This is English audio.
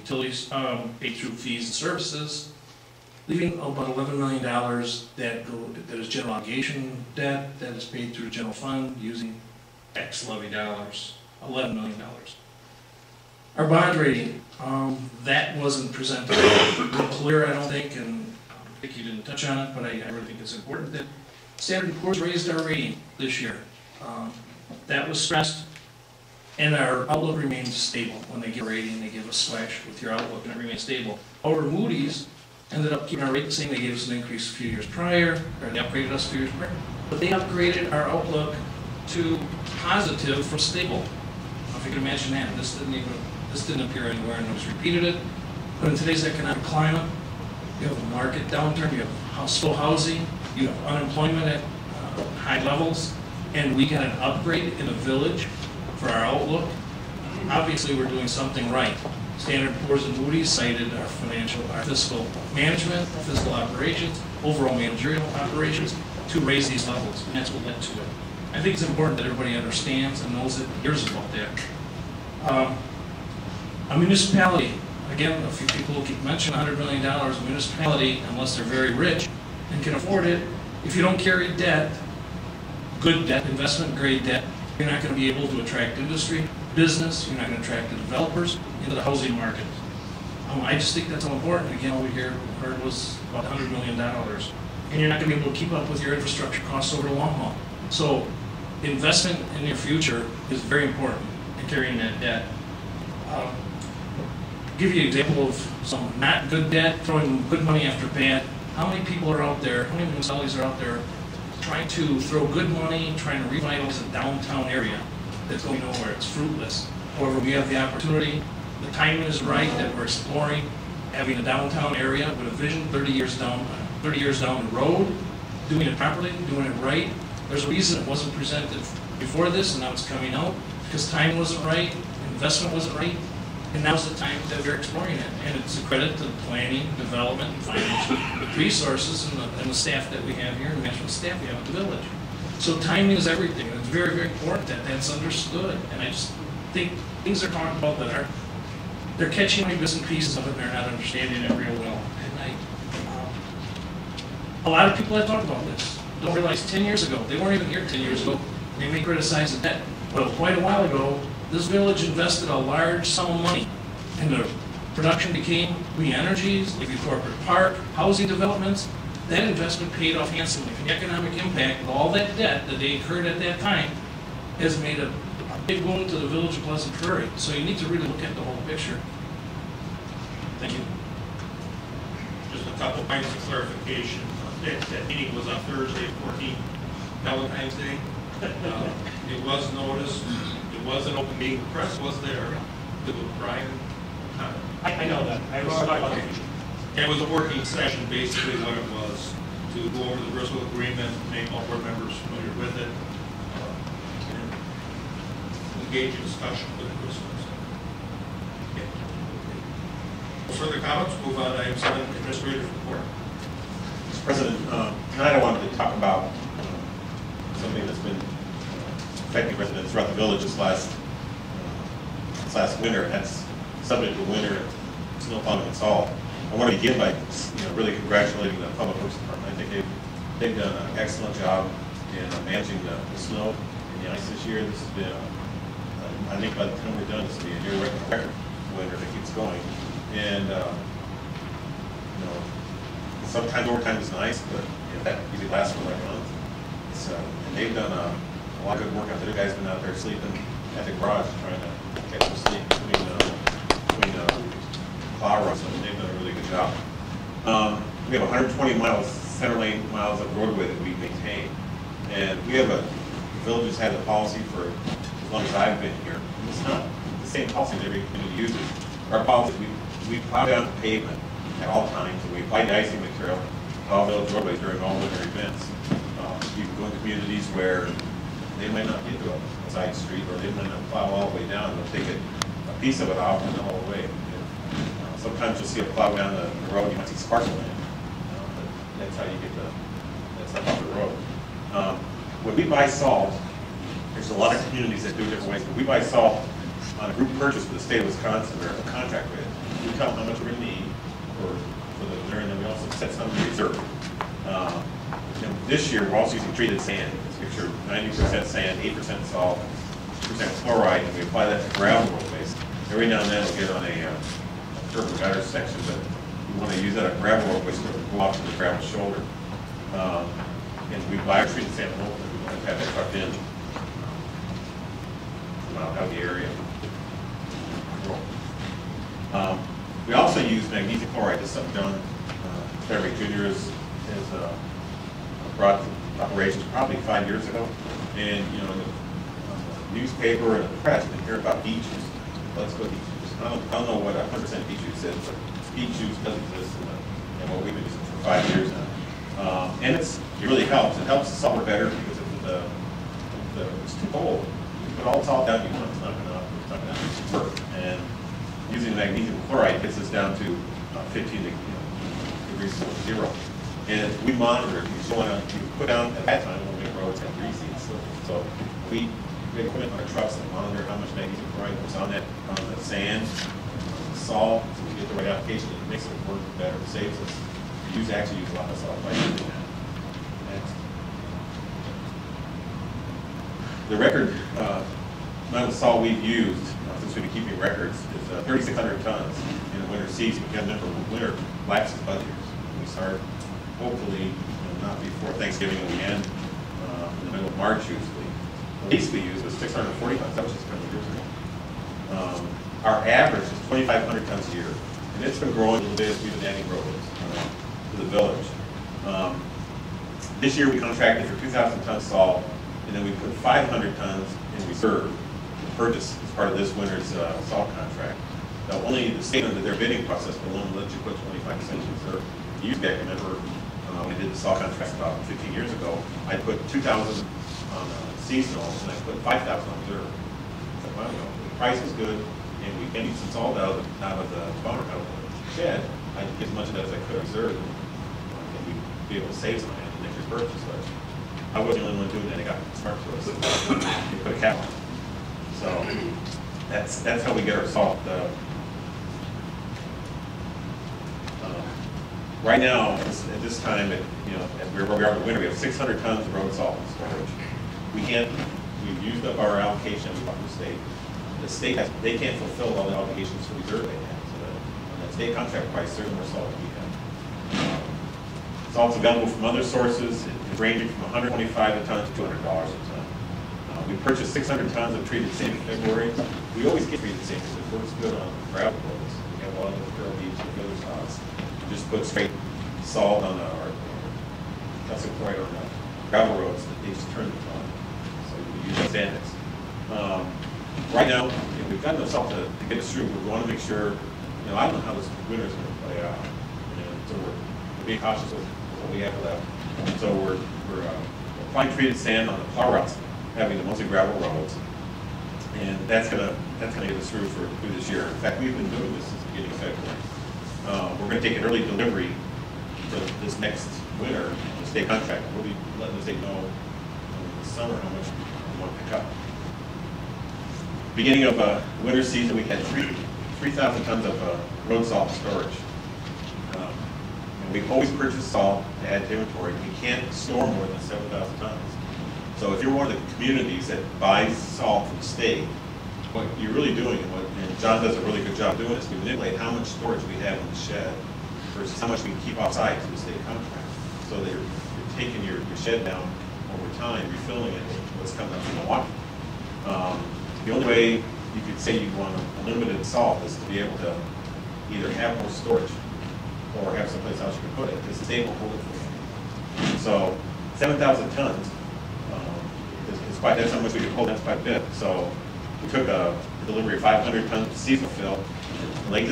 utilities paid through fees and services, leaving about $11 million that is general obligation debt that is paid through the general fund using tax levy dollars, $11 million. Our bond rating, that wasn't presented real clear, I don't think, and I think you didn't touch on it, but I really think it's important that Standard & Poor's raised our rating this year. That was stressed, and our outlook remains stable. When they give a rating, they give a slash with your outlook, and it remains stable. However, Moody's ended up keeping our rating the same. They gave us an increase a few years prior, or they upgraded us a few years prior, but they upgraded our outlook to positive from stable. If you can imagine that, this didn't appear anywhere, and it was repeated it. But in today's economic climate, you have a market downturn, you have slow housing, you have unemployment at high levels, and we got an upgrade in the village for our outlook. Obviously, we're doing something right. Standard & Poor's and Moody's cited our fiscal management, fiscal operations, overall managerial operations to raise these levels, and that's what led to it. I think it's important that everybody understands and knows that hears about that. A municipality, again, a few people keep mentioning $100 million. A municipality, unless they're very rich and can afford it, if you don't carry debt, good debt, investment grade debt, you're not going to be able to attract industry, business, you're not going to attract the developers into the housing market. I just think that's so important. Again, all we heard was about $100 million. And you're not going to be able to keep up with your infrastructure costs over the long haul. So investment in your future is very important in carrying that debt. Give you an example of some not good debt, throwing good money after bad. How many people are out there, how many municipalities are out there trying to throw good money, trying to revitalize a downtown area that's going nowhere? It's fruitless. However, we have the opportunity, the timing is right that we're exploring having a downtown area with a vision 30 years down the road, doing it properly, doing it right. There's a reason it wasn't presented before this, and now it's coming out, because time wasn't right, investment wasn't right, and now's the time that we're exploring it. And it's a credit to the planning, development, and financial resources and the staff that we have here, and the management staff we have at the village. So timing is everything. It's very, very important that that's understood. And I just think things are talked about that they're catching my bits and pieces of it, and they're not understanding it real well. And a lot of people that talk about this don't realize 10 years ago, they weren't even here 10 years ago, they may criticize the debt. But quite a while ago, this village invested a large sum of money, and the production became green energies, like the corporate park, housing developments. That investment paid off handsomely. And the economic impact of all that debt that they incurred at that time has made a big boon to the village of Pleasant Prairie. So you need to really look at the whole picture. Thank you. Just a couple points of clarification. That meeting was on Thursday, 14th, Valentine's Day. It was noticed. It was an open meeting. The press was there. It was Brian. I know that. I was talking about it. It was a working session, basically what it was, to go over the Bristol Agreement, make all board members familiar with it, and engage in discussion with the Bristol. Okay. Further comments? Move on to item 7, Administrator's Report. Mr. President, tonight I wanted to talk about something that's been affecting residents throughout the village this last winter, and that's subject to winter snow plowing and salt. I want to begin by really congratulating the Public Works Department. I think they've done an excellent job in managing the snow and the ice this year. This has been, I think by the time we're done, this will be a near record winter that keeps going. And sometimes overtime is nice, but that usually lasts for like a month. So, and they've done a lot of good work out there. The guys been out there sleeping at the garage trying to catch some sleep between plow runs, and they've done a really good job. We have 120 miles, center lane miles of roadway that we maintain. And we have the village has had a policy for as long as I've been here. It's not the same policy that every community uses. Our policy, we plow down the pavement at all times, and we apply de-icing material to all village roadways during all winter events. You can go to communities where they might not get to a side street, or they might not plow all the way down, and they'll take a piece of it off and the whole way. Sometimes you'll see a plow down the road, you might see sparks on it. But that's how you get that stuff off the road. When we buy salt, there's a lot of communities that do it different ways, but we buy salt on a group purchase with the state of Wisconsin, or a contract with. tell how much we're going to need for the winter, and then we also set some in reserve. And this year, we're also using treated sand. This picture, 90% sand, 8% salt, 2% chloride, and we apply that to gravel roadways. Every now and then we'll get on a curb and gutter section, but we want to use that on gravel roadways to go off to the gravel shoulder. And we buy treated sand locally. We want to have that trucked in out of the area. We also use magnesium chloride. This is something John Frederick Jr. has brought to operations probably 5 years ago. And in the newspaper and the press, you can hear about beet juice. Let's go beet juice. I don't know what 100% beet juice is, but beet juice does exist, and what we've been using for 5 years now. And it really helps. It helps the salt work better because if it's too cold, you put all the salt down, it's not going to work. And using magnesium chloride gets us down to 15 degrees below zero. And we monitor it. You put down, at that time, we'll make roads kind of greasy and stuff. So we have equipment on our trucks that monitor how much magnesium chloride goes on the sand, salt, so we get the right application. It makes it work better. It saves us. We actually use a lot of salt by using that. Next. The record amount of salt we've used since we've been keeping records is 3,600 tons in the winter season. We have a number of winter lapses budgets. We start hopefully not before Thanksgiving, and we end in the middle of March usually. The least we used was 640 tons. That was just a couple of years ago. Our average is 2,500 tons a year, and it's been growing a little bit as we've been adding roads to the village. This year we contracted for 2,000 tons salt, and then we put 500 tons in reserve to purchase as part of this winter's salt contract. Now, only the state under their bidding process will only let you put 25% in reserve. You back, remember, when I did the salt contract about 15 years ago, I put 2,000 on seasonal, and I put 5,000 on reserve. So, well, the price was good, and we can get some salt out of the barn, out of the shed. I could get as much of that as I could reserve, and we'd be able to save some of that in next year's purchase. But I wasn't the only one doing that. They got smart to us. They put a cap on it. So that's how we get our salt. Right now, at this time, as where we are in the winter, we have 600 tons of road salt in storage. We've used up our allocation from the state. The state they can't fulfill all the obligations for reserve they have. So on that state contract price, there's more salt than we have. Salt's available from other sources, ranging from $125 a ton to $200 a ton. We purchased 600 tons of treated sand in February. We always get treated sand because it works good on gravel roads. We have a lot of the Pearl Beach and the other spots. Just put straight salt on or calcium chloride on the gravel roads that they just turn them on. So we use Sandex. Right now, we've got enough salt to get us through. We want to make sure, I don't know how this winter is going to play out. So we're being cautious with what we have left. So we're applying treated sand on the plow routes, having the mostly gravel roads. And that's gonna get us through this year. In fact, we've been doing this since the beginning of February. We're going to take an early delivery for this next winter, the state contract. We'll be letting the state know in the summer how much we want to pick up. Beginning of winter season, we had 3,000 tons of road salt storage. And we always purchase salt to add to inventory. We can't store more than 7,000 tons. So if you're one of the communities that buys salt from the state, what you're really doing, and John does a really good job doing this, we manipulate how much storage we have in the shed versus how much we can keep offsite to the state contract. So that you're taking your shed down over time, refilling it with what's coming up from Milwaukee. The only way you could say you want unlimited salt is to be able to either have more storage or have someplace else you can put it, because the state will hold it for you. So 7,000 tons is quite, that's how much we can hold, that's quite a bit. So we took a delivery of 500 tons of seasonal fill, Lake